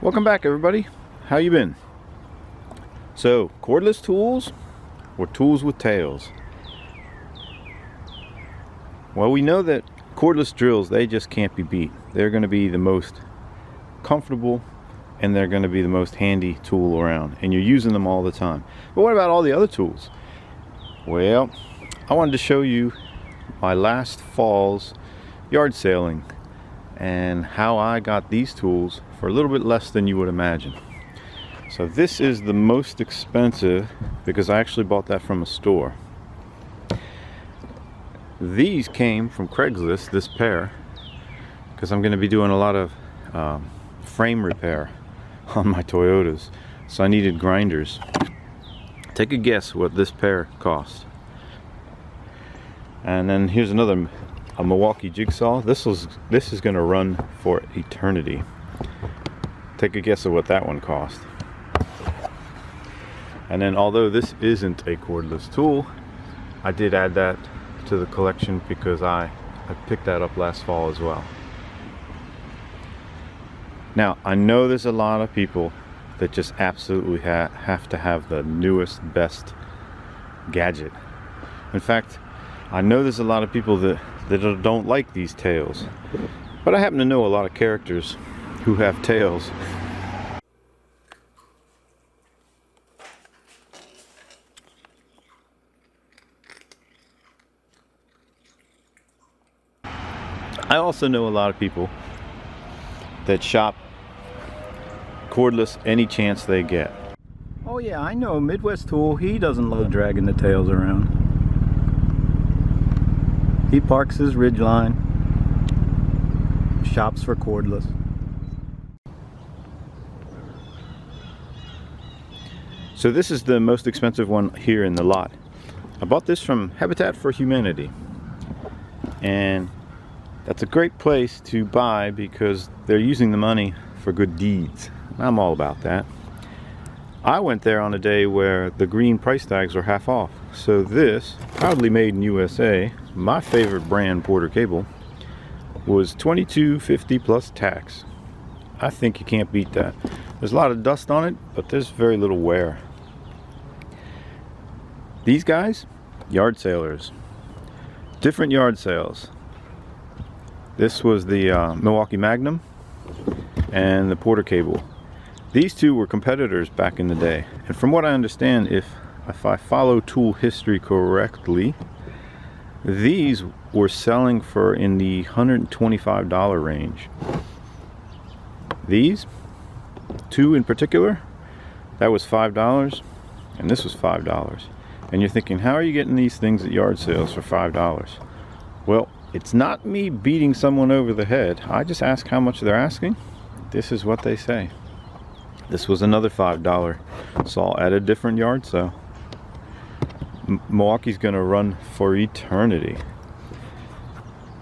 Welcome back, everybody. How you been? So, cordless tools or tools with tails? Well, we know that cordless drills, they just can't be beat. They're going to be the most comfortable and they're going to be the most handy tool around, and you're using them all the time. But what about all the other tools? Well, I wanted to show you my last fall's yard sailing and how I got these tools for a little bit less than you would imagine. So this is the most expensive because I actually bought that from a store. These came from Craigslist, this pair, because I'm going to be doing a lot of frame repair on my Toyotas, so I needed grinders. Take a guess what this pair cost. And then here's another, a Milwaukee jigsaw. This is going to run for eternity. Take a guess of what that one cost. And then, although this isn't a cordless tool, I did add that to the collection because I picked that up last fall as well. Now, I know there's a lot of people that just absolutely have to have the newest, best gadget. In fact, I know there's a lot of people that don't like these tails. But I happen to know a lot of characters who have tails. I also know a lot of people that shop cordless any chance they get. Oh yeah, I know Midwest Tool, he doesn't love dragging the tails around. He parks his Ridgeline, shops for cordless. So this is the most expensive one here in the lot. I bought this from Habitat for Humanity, and that's a great place to buy because they're using the money for good deeds. I'm all about that. I went there on a day where the green price tags were half off. So this, proudly made in USA, my favorite brand Porter cable, was $22.50 plus tax. I think you can't beat that. There's a lot of dust on it, but there's very little wear. These guys, yard sailors. Different yard sales. This was the Milwaukee Magnum and the Porter cable. These two were competitors back in the day, and from what I understand, if I follow tool history correctly, these were selling for in the $125 range. These two in particular, that was $5, and this was $5. And you're thinking, how are you getting these things at yard sales for $5? Well, it's not me beating someone over the head. I just ask how much they're asking. This is what they say. This was another $5 saw at a different yard sale. Milwaukee's gonna run for eternity.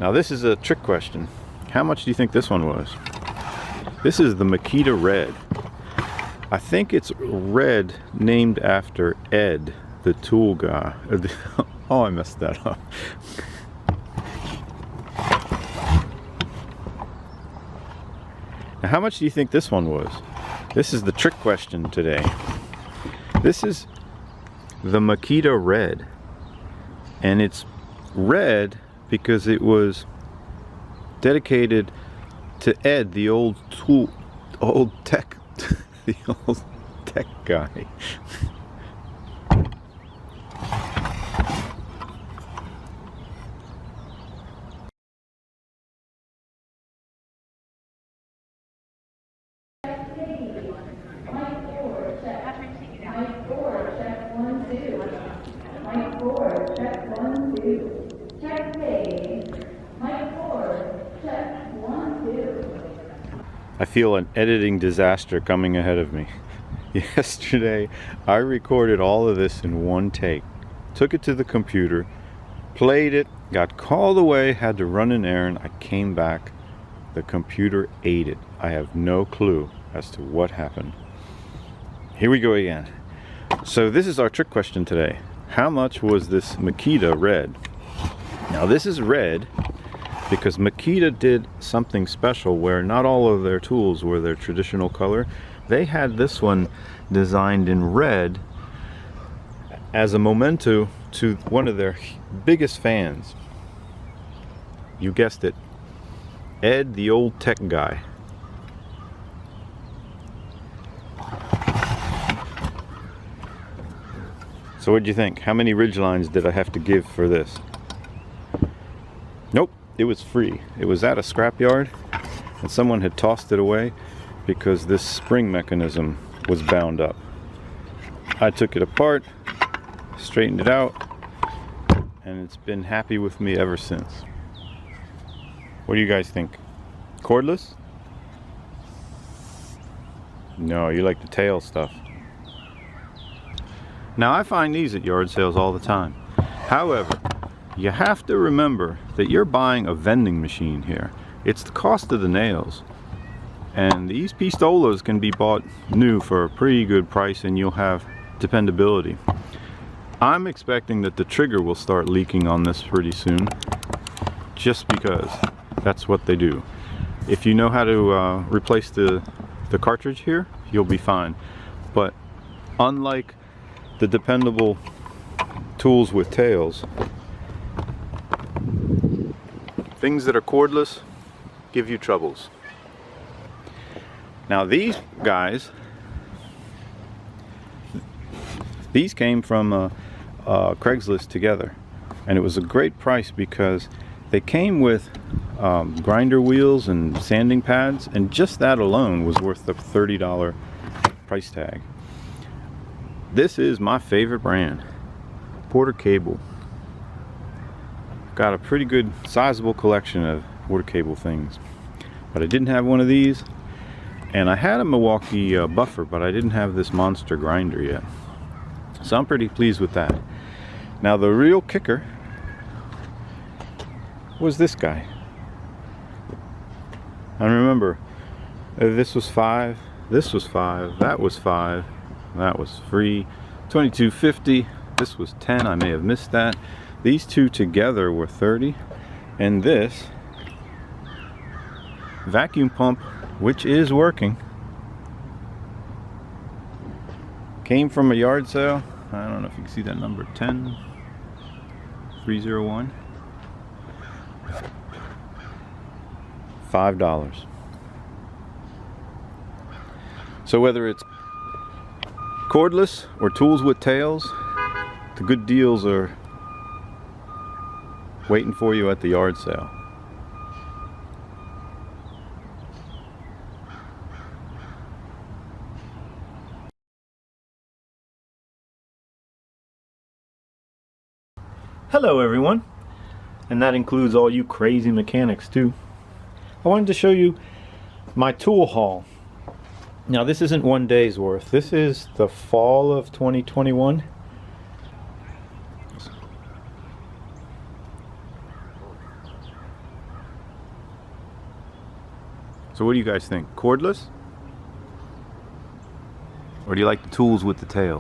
Now this is a trick question. How much do you think this one was? This is the Makita Red. I think it's red named after Ed, the tool guy. Oh, I messed that up. Now, how much do you think this one was? This is the trick question today. This is the Makita Red, and it's red because it was dedicated to Ed, the old tech guy. I feel an editing disaster coming ahead of me. Yesterday, I recorded all of this in one take. Took it to the computer, played it, got called away, had to run an errand. I came back. The computer ate it. I have no clue as to what happened. Here we go again. So this is our trick question today. How much was this Makita Red? Now this is red because Makita did something special where not all of their tools were their traditional color. They had this one designed in red as a memento to one of their biggest fans. You guessed it, Ed, the old tech guy. So what'd you think? How many ridgelines did I have to give for this? Nope, it was free. It was at a scrapyard and someone had tossed it away because this spring mechanism was bound up. I took it apart, straightened it out, and it's been happy with me ever since. What do you guys think? Cordless? No, you like the tail stuff. Now I find these at yard sales all the time. However, you have to remember that you're buying a vending machine here. It's the cost of the nails. And these pistolas can be bought new for a pretty good price and you'll have dependability. I'm expecting that the trigger will start leaking on this pretty soon, just because that's what they do. If you know how to replace the cartridge here, you'll be fine. But unlike the dependable tools with tails, things that are cordless give you troubles. Now these guys, these came from Craigslist together, and it was a great price because they came with grinder wheels and sanding pads, and just that alone was worth the $30 price tag. This is my favorite brand, Porter Cable. Got a pretty good sizable collection of Porter Cable things, but I didn't have one of these, and I had a Milwaukee buffer, but I didn't have this monster grinder yet, so I'm pretty pleased with that. Now the real kicker was this guy. And remember, this was $5, this was $5, that was $5, that was free, $22.50, this was $10, I may have missed that. These two together were $30, and this vacuum pump, which is working, came from a yard sale. I don't know if you can see that number, 10301. $5. So whether it's cordless or tools with tails, the good deals are waiting for you at the yard sale. Hello everyone, and that includes all you crazy mechanics too. I wanted to show you my tool haul. Now this isn't one day's worth. This is the fall of 2021. So what do you guys think? Cordless? Or do you like the tools with the tail?